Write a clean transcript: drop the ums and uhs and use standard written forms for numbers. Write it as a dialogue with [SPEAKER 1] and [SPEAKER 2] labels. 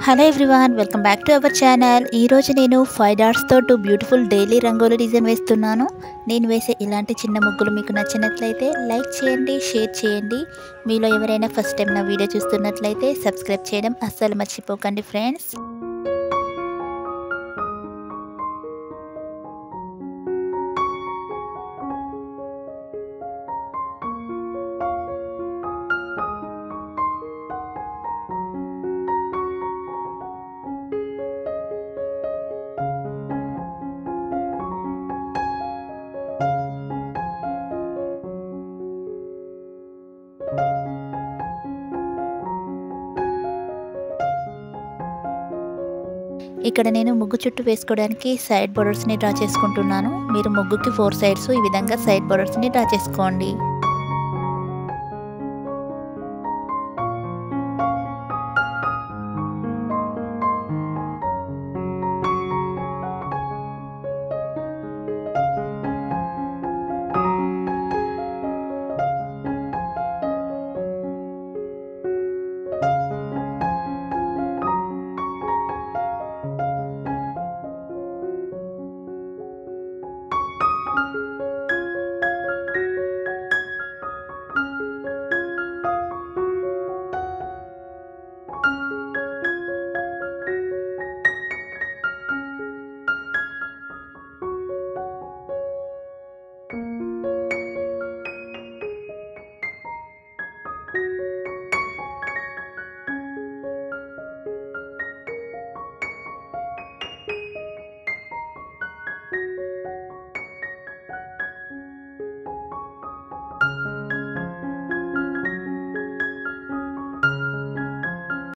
[SPEAKER 1] Hello everyone, welcome back to our channel. ఈరోజు నేను 5 డాట్స్తో 2 beautiful daily rangoli design వేస్తున్నాను. నేను వేసే ఇలాంటి చిన్న ముగ్గులు మీకు నచ్చినట్లయితే లైక్ చేయండి, షేర్ చేయండి. మీలో ఎవరైనా ఫస్ట్ టైం నా వీడియో చూస్తున్నట్లయితే సబ్స్క్రైబ్ చేయడం అస్సలు మర్చిపోకండి ఫ్రెండ్స్. ఇక్కడ నేను ముగ్గు చుట్టూ వేసుకోవడానికి సైడ్ బోర్డర్స్ని డ్రా చేసుకుంటున్నాను. మీరు ముగ్గుకి 4 సైడ్స్ ఈ విధంగా సైడ్ బోర్డర్స్ని డ్రా చేసుకోండి.